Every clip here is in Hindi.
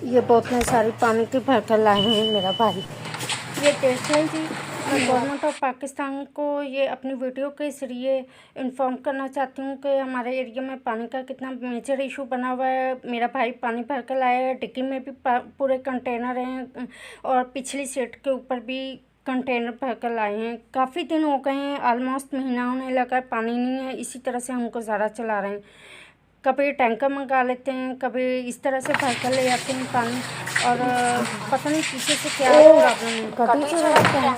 ये बोतलें सारी पानी की भर कर लाए हैं मेरा भाई। ये देख लें जी, मैं गवर्नमेंट ऑफ पाकिस्तान को ये अपनी वीडियो के ज़रिए इन्फॉर्म करना चाहती हूँ कि हमारे एरिया में पानी का कितना मेजर इशू बना हुआ है। मेरा भाई पानी भर कर लाया है, डिक्की में भी पूरे कंटेनर हैं और पिछली सीट के ऊपर भी कंटेनर भर कर लाए हैं। काफ़ी दिन हो गए हैं, ऑलमोस्ट महीना होने लगा, पानी नहीं है। इसी तरह से हम गुजारा चला रहे हैं। कभी टैंकर मंगा लेते हैं, कभी इस तरह से भर कर ले आते हैं पानी, और पता नहीं पीछे से क्या प्रॉब्लम है। कभी से रहता है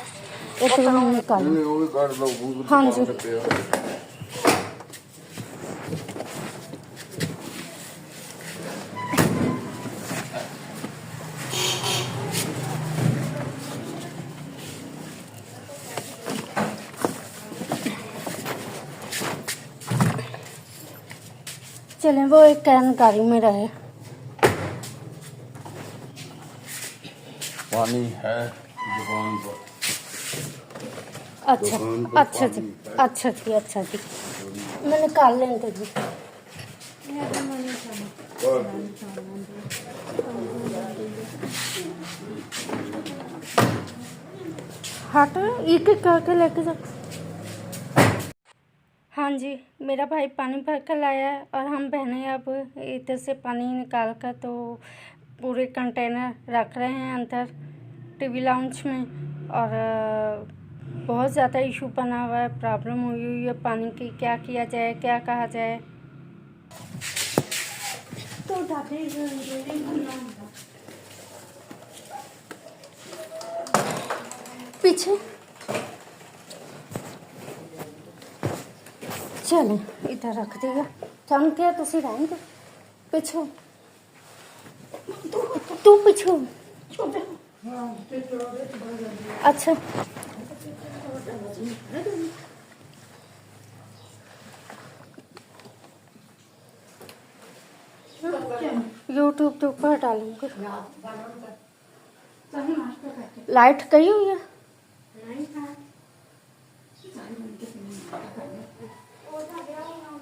ये तो हम निकाल। हाँ जी, चलें वो एक कैन गाड़ी में रहे। पानी है दुकान पर। अच्छा अच्छा जी, अच्छा जी, अच्छा जी, मैं निकाल लेंगे जी। हट एक एक करके लेके जा। हाँ जी, मेरा भाई पानी भर कर लाया है और हम बहनें अब इधर से पानी निकाल कर तो पूरे कंटेनर रख रहे हैं अंदर टीवी लाउंज में। और बहुत ज़्यादा इशू बना हुआ है, प्रॉब्लम हुई है पानी की। क्या किया जाए, क्या कहा जाए। तो पीछे चलें, इधर रख दिया। चल क्या तुसी रहेंगे पिछो, तू पिछो। अच्छा यूट्यूब के ऊपर डालूंगी। लाइट गई हुई है।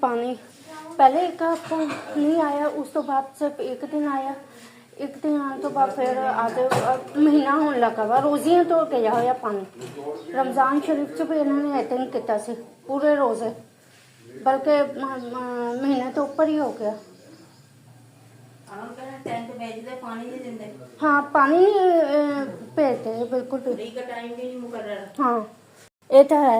पानी पहले एक हफ्ता नहीं आया, उस तो बाद सिर्फ एक दिन आया। एक दिन आने तो बाद फिर आज महीना होने लगा वा रोजियां तो गया होया पानी। रमज़ान शरीफ च भी इन्होंने ऐसे ही किया से पूरे रोज़े, बल्कि महीने तो ऊपर ही हो गया। हाँ पानी भेजते बिल्कुल भी। हाँ ये तो है।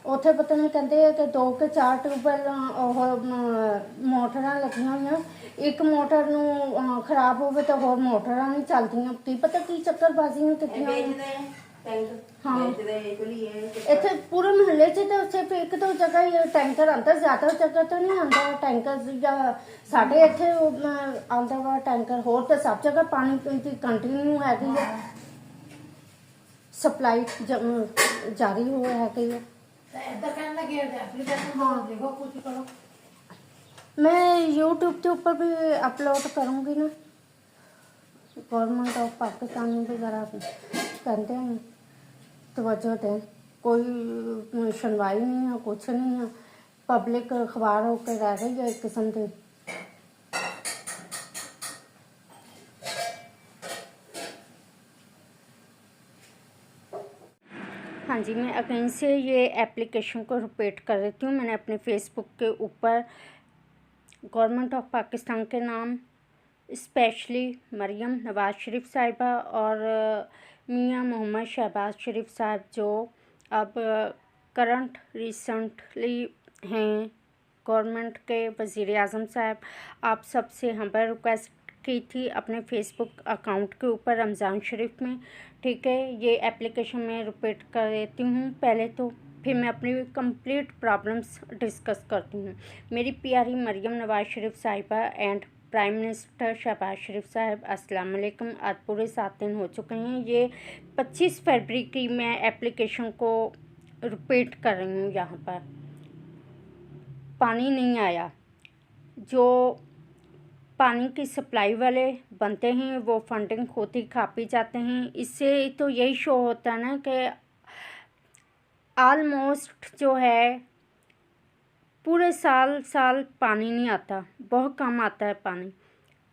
ਉੱਥੇ ਪਤਾ ਨਹੀਂ ਕਹਿੰਦੇ ਕਿ 2 ਕਿ 4 ਟਿਊਬਵੈੱਲ ਉਹ ਮੋਟਰਾਂ ਲੱਗੀਆਂ ਹੋਈਆਂ। ਇੱਕ ਮੋਟਰ ਨੂੰ ਖਰਾਬ ਹੋਵੇ ਤਾਂ ਹੋਰ ਮੋਟਰਾਂ ਨਹੀਂ ਚੱਲਦੀਆਂ। ਕੀ ਪਤਾ ਕੀ ਚੱਕਰਬਾਜ਼ੀਆਂ ਕੀਤੀਆਂ। हाँ इतने पूरे मोहल्ले से तो सिर्फ एक दो जगह ही टैंकर आता, ज्यादा जगह तो नहीं आता टैंकर। या साढ़े इतने आता वा टैंकर, होर तो सब जगह पानी की कंटिन्यू हैगी है, सप्लाई जारी हो हैगी है। मैं यूट्यूब के ऊपर भी अपलोड करूँगी ना। गवर्नमेंट ऑफ पाकिस्तान में भी ज़रा कहते हैं तवज्जो दें। कोई सुनवाई नहीं है, कुछ नहीं है। पब्लिक अखबार होकर रह रही है एक किस्म की। हाँ जी, मैं अगेन से ये एप्लीकेशन को रिपीट कर देती हूँ। मैंने अपने फेसबुक के ऊपर गवर्नमेंट ऑफ पाकिस्तान के नाम, स्पेशली मरियम नवाज़ शरीफ साहिबा और मियाँ मोहम्मद शहबाज शरीफ साहब, जो अब करंट रिसेंटली हैं गवर्नमेंट के वज़ीर आज़म साहब, आप सबसे हम्बल रिक्वेस्ट की थी अपने फेसबुक अकाउंट के ऊपर रमज़ान शरीफ में। ठीक है, ये एप्लीकेशन मैं रिपीट कर देती हूँ पहले तो, फिर मैं अपनी कंप्लीट प्रॉब्लम्स डिस्कस करती हूँ। मेरी प्यारी मरियम नवाज़ शरीफ साहिबा एंड प्राइम मिनिस्टर शहबाज शरीफ साहब, अस्सलाम वालेकुम। आज पूरे 7 दिन हो चुके हैं। ये 25 फरवरी की मैं एप्लीकेशन को रिपीट कर रही हूँ। यहाँ पर पानी नहीं आया। जो पानी की सप्लाई वाले बनते हैं वो फंडिंग खुद ही खा पी जाते हैं। इससे तो यही शो होता है ना कि ऑलमोस्ट जो है पूरे साल साल पानी नहीं आता, बहुत कम आता है पानी,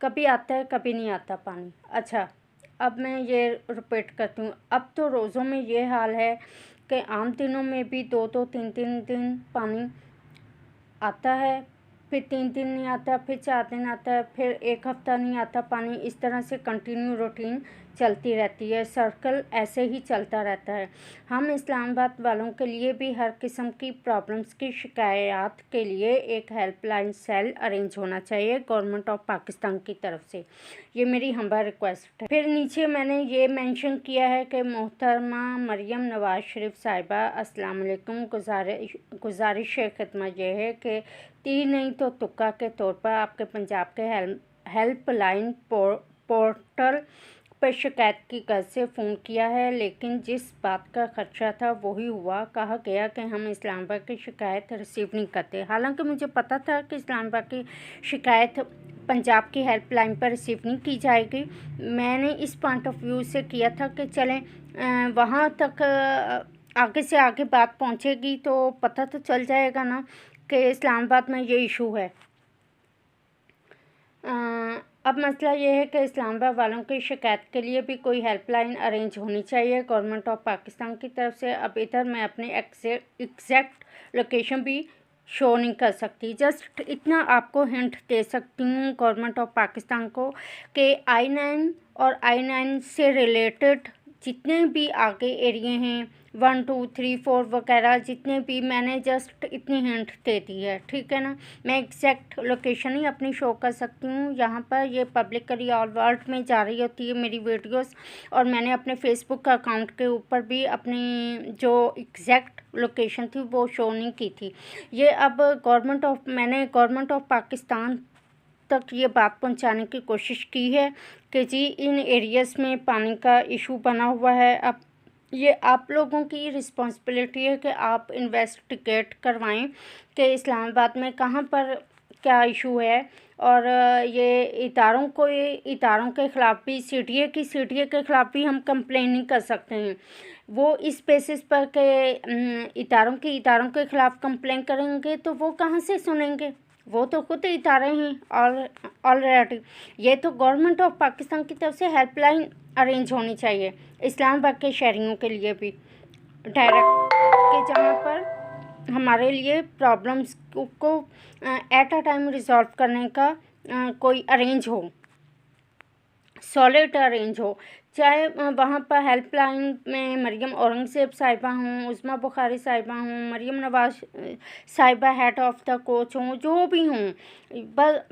कभी आता है कभी नहीं आता पानी। अच्छा, अब मैं ये रिपीट करती हूँ। अब तो रोज़ों में ये हाल है कि आम दिनों में भी 2-2 3-3 दिन पानी आता है, फिर 3 दिन नहीं आता, फिर 4 दिन आता है, फिर 1 हफ्ता नहीं आता पानी। इस तरह से कंटिन्यू रूटीन चलती रहती है, सर्कल ऐसे ही चलता रहता है। हम इस्लामाबाद वालों के लिए भी हर किस्म की प्रॉब्लम्स की शिकायत के लिए एक हेल्पलाइन सेल अरेंज होना चाहिए गवर्नमेंट ऑफ पाकिस्तान की तरफ से। ये मेरी हम्बल रिक्वेस्ट है। फिर नीचे मैंने ये मेंशन किया है कि मोहतरमा मरियम नवाज शरीफ साहिबा अस्सलाम वालेकुम, गुजारिश खिदमत ये है कि तीन नहीं तो तुक्का के तौर पर आपके पंजाब के हेल्पलाइन पोर्टल पर शिकायत की गर्ज से फ़ोन किया है, लेकिन जिस बात का खदशा था वही हुआ। कहा गया कि हम इस्लामाबाद की शिकायत रिसीव नहीं करते। हालांकि मुझे पता था कि इस्लामाबाद की शिकायत पंजाब की हेल्पलाइन पर रिसीव नहीं की जाएगी। मैंने इस पॉइंट ऑफ व्यू से किया था कि चलें वहाँ तक आगे से आगे बात पहुँचेगी तो पता तो चल जाएगा ना कि इस्लामाबाद में ये इशू है। अब मसला ये है कि इस्लामाबाद वालों की शिकायत के लिए भी कोई हेल्पलाइन अरेंज होनी चाहिए गवर्नमेंट ऑफ पाकिस्तान की तरफ से। अब इधर मैं अपनी एग्जैक्ट लोकेशन भी शो नहीं कर सकती, जस्ट इतना आपको हिंट दे सकती हूँ गवर्नमेंट ऑफ पाकिस्तान को कि I-9 और I-9 से रिलेटेड जितने भी आगे एरिए हैं 1 2 3 4 वगैरह जितने भी, मैंने जस्ट इतनी हिंट दे दी है, ठीक है ना। मैं एग्जैक्ट लोकेशन ही अपनी शो कर सकती हूँ। यहाँ पर ये पब्लिकली ऑल वर्ल्ड में जा रही होती है मेरी वीडियोस, और मैंने अपने फेसबुक अकाउंट के ऊपर भी अपनी जो एग्जैक्ट लोकेशन थी वो शो नहीं की थी। ये अब मैंने गवर्नमेंट ऑफ पाकिस्तान तक ये बात पहुंचाने की कोशिश की है कि जी इन एरियाज़ में पानी का इशू बना हुआ है। अब ये आप लोगों की रिस्पॉन्सिबिलिटी है कि आप इन्वेस्टिगेट करवाएं कि इस्लामाबाद में कहाँ पर क्या इशू है, और ये इदारों के ख़िलाफ़ भी सीडीए के ख़िलाफ़ भी हम कंप्लेन नहीं कर सकते हैं। वो इस बेसिस पर कि इदारों के ख़िलाफ़ कंप्लेन करेंगे तो वो कहाँ से सुनेंगे, वो तो खुद इदारे हैं ऑलरेडी। ये तो गवर्नमेंट ऑफ पाकिस्तान की तरफ से हेल्पलाइन अरेंज होनी चाहिए इस्लामाबाद के शहरियों के लिए भी डायरेक्ट, कि जहाँ पर हमारे लिए प्रॉब्लम्स को एट अ टाइम रिजॉल्व करने का कोई अरेंज हो, सॉलिड अरेंज हो। चाहे वहाँ पर हेल्पलाइन में मरियम औरंगज़ेब साहिबा हों, उज़मा बुखारी साहिबा हों, मरियम नवाज साहिबा हेड ऑफ़ द कोच हों, जो भी हों,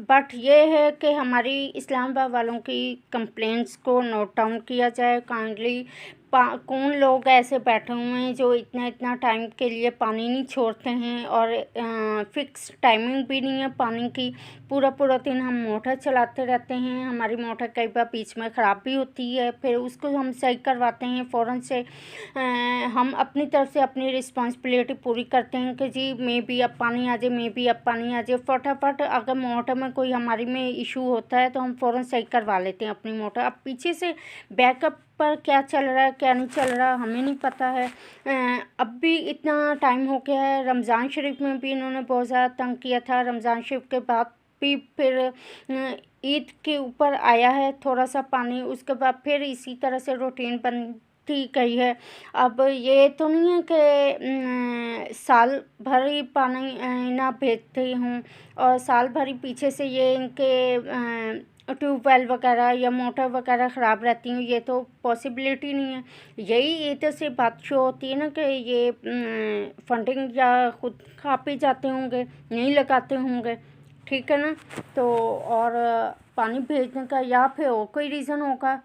बट ये है कि हमारी इस्लामाबाद वालों की कंप्लेंट्स को नोट डाउन किया जाए काइंडली। कौन लोग ऐसे बैठे हुए हैं जो इतना टाइम के लिए पानी नहीं छोड़ते हैं, और फिक्स टाइमिंग भी नहीं है पानी की। पूरा दिन हम मोटर चलाते रहते हैं, हमारी मोटर कई बार बीच में ख़राब भी होती है, फिर उसको हम सही करवाते हैं फ़ौरन से। हम अपनी तरफ से अपनी रिस्पॉन्सिबिलिटी पूरी करते हैं कि जी मे बी अब पानी आ जाए, फटाफट अगर मोटर में कोई हमारी में इशू होता है तो हम फ़ौरन सही करवा लेते हैं अपनी मोटर। अब पीछे से बैकअप पर क्या चल रहा है क्या नहीं चल रहा हमें नहीं पता है। अब भी इतना टाइम हो गया है, रमज़ान शरीफ में भी इन्होंने बहुत ज़्यादा तंग किया था, रमज़ान शरीफ के बाद भी फिर ईद के ऊपर आया है थोड़ा सा पानी, उसके बाद फिर इसी तरह से रूटीन बनती गई है। अब ये तो नहीं है कि साल भर ही पानी ना भेजते हूँ और साल भर ही पीछे से ये इनके ट्यूबवेल वगैरह या मोटर वगैरह ख़राब रहती हूँ, ये तो पॉसिबिलिटी नहीं है। यही इधर से बात शो होती है ना कि ये फंडिंग या खुद खा पी जाते होंगे, नहीं लगाते होंगे, ठीक है ना। तो और पानी भेजने का या फिर और कोई रीज़न होगा,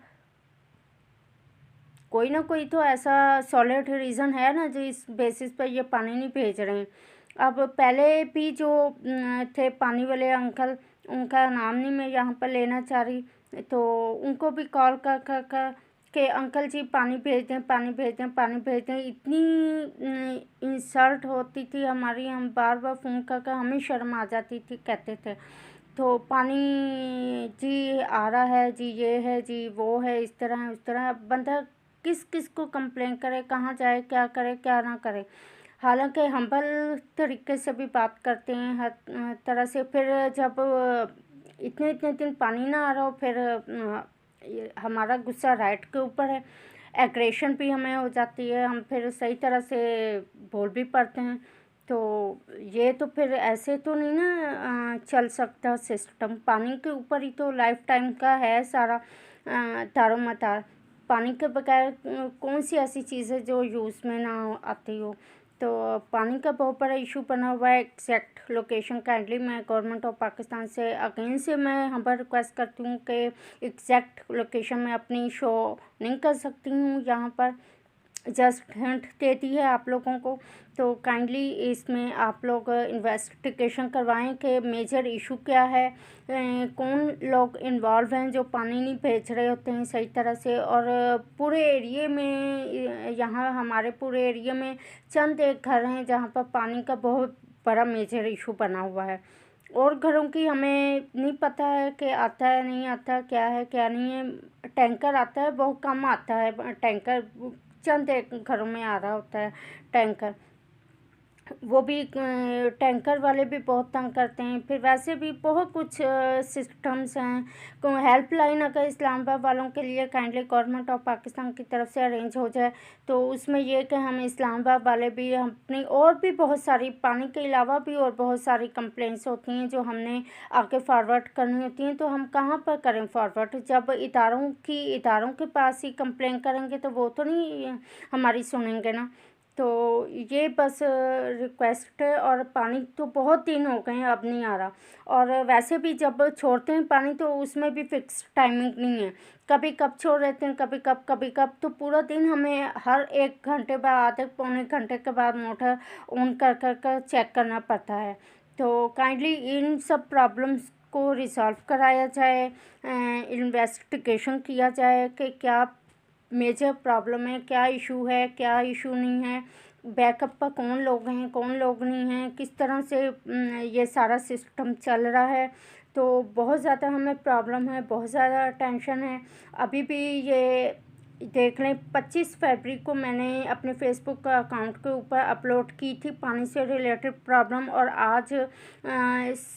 कोई ना कोई तो ऐसा सॉलिड रीज़न है ना जिस बेसिस पर ये पानी नहीं भेज रहे हैं। अब पहले भी जो थे पानी वाले अंकल, उनका नाम नहीं मैं यहाँ पर लेना चाह रही, तो उनको भी कॉल कर के अंकल जी पानी भेज दें। इतनी इंसल्ट होती थी हमारी, हम बार फ़ोन कर हमें शर्म आ जाती थी, कहते थे तो पानी जी आ रहा है जी, ये है जी, वो है, इस तरह है उस तरह। बंदा किस को कंप्लेन करे, कहाँ जाए, क्या करे क्या ना करे। हालांकि हम्बल तरीके से भी बात करते हैं हर तरह से। फिर जब इतने इतने दिन पानी ना आ रहा हो, फिर हमारा गुस्सा राइट के ऊपर है, एग्रेशन भी हमें हो जाती है, हम फिर सही तरह से बोल भी पड़ते हैं। तो ये तो फिर ऐसे तो नहीं ना चल सकता सिस्टम। पानी के ऊपर ही तो लाइफ टाइम का है सारा दारोमदार। पानी के बगैर कौन सी ऐसी चीज़ है जो यूज़ में ना आती हो। तो पानी का बहुत बड़ा इशू बना हुआ है। एग्जैक्ट लोकेशन काइंडली मैं गवर्नमेंट ऑफ पाकिस्तान से अगेन से मैं यहाँ पर रिक्वेस्ट करती हूँ कि एग्जैक्ट लोकेशन मैं अपनी शो नहीं कर सकती हूँ यहाँ पर, जस्ट हिंट देती है आप लोगों को। तो काइंडली इसमें आप लोग इन्वेस्टिगेशन करवाएं कि मेजर इशू क्या है, कौन लोग इन्वॉल्व हैं जो पानी नहीं भेज रहे होते हैं सही तरह से। और पूरे एरिए में, यहाँ हमारे पूरे एरिया में चंद एक घर हैं जहाँ पर पानी का बहुत बड़ा मेजर इशू बना हुआ है। और घरों की हमें नहीं पता है कि आता है नहीं आता, क्या है क्या नहीं है। टैंकर आता है, बहुत कम आता है टैंकर, चंद एक घरों में आ रहा होता है टैंकर, वो भी टैंकर वाले भी बहुत तंग करते हैं। फिर वैसे भी बहुत कुछ सिस्टम्स हैं। हेल्पलाइन अगर इस्लामाबाद वालों के लिए काइंडली गवर्नमेंट ऑफ पाकिस्तान की तरफ से अरेंज हो जाए तो उसमें ये कि हम इस्लामाबाद वाले भी अपनी और भी बहुत सारी, पानी के अलावा भी और बहुत सारी कंप्लेंट्स होती हैं जो हमने आगे फॉरवर्ड करनी होती हैं। तो हम कहाँ पर करें फॉरवर्ड, जब इदारों के पास ही कंप्लेन करेंगे तो वो तो नहीं हमारी सुनेंगे ना। तो ये बस रिक्वेस्ट है। और पानी तो बहुत दिन हो गए हैं, अब नहीं आ रहा। और वैसे भी जब छोड़ते हैं पानी तो उसमें भी फिक्स टाइमिंग नहीं है, कभी कब छोड़ देते हैं, कभी कब। तो पूरा दिन हमें हर 1 घंटे बाद, आधे पौने घंटे के बाद मोटर ऑन कर चेक करना पड़ता है। तो काइंडली इन सब प्रॉब्लम्स को रिजॉल्व कराया जाए, इन्वेस्टिगेशन किया जाए कि क्या मेजर प्रॉब्लम है, क्या इशू है, क्या इशू नहीं है, बैकअप पर कौन लोग हैं, कौन लोग नहीं हैं, किस तरह से ये सारा सिस्टम चल रहा है। तो बहुत ज़्यादा हमें प्रॉब्लम है, बहुत ज़्यादा टेंशन है। अभी भी ये देख लें, 25 फरवरी को मैंने अपने फेसबुक अकाउंट के ऊपर अपलोड की थी पानी से रिलेटेड प्रॉब्लम, और आज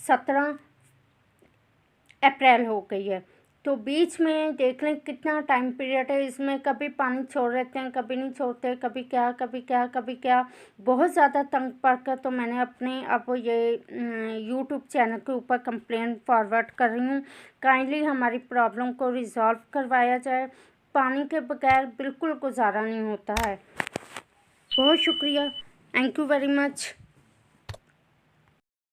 17 अप्रैल हो गई है। तो बीच में देख लें कितना टाइम पीरियड है। इसमें कभी पानी छोड़ देते हैं, कभी नहीं छोड़ते, कभी क्या कभी क्या कभी क्या। बहुत ज़्यादा तंग पड़कर तो मैंने अपने अब ये यूट्यूब चैनल के ऊपर कंप्लेंट फॉरवर्ड कर रही हूँ। काइंडली हमारी प्रॉब्लम को रिजॉल्व करवाया जाए। पानी के बगैर बिल्कुल गुजारा नहीं होता है। बहुत शुक्रिया, थैंक यू वेरी मच।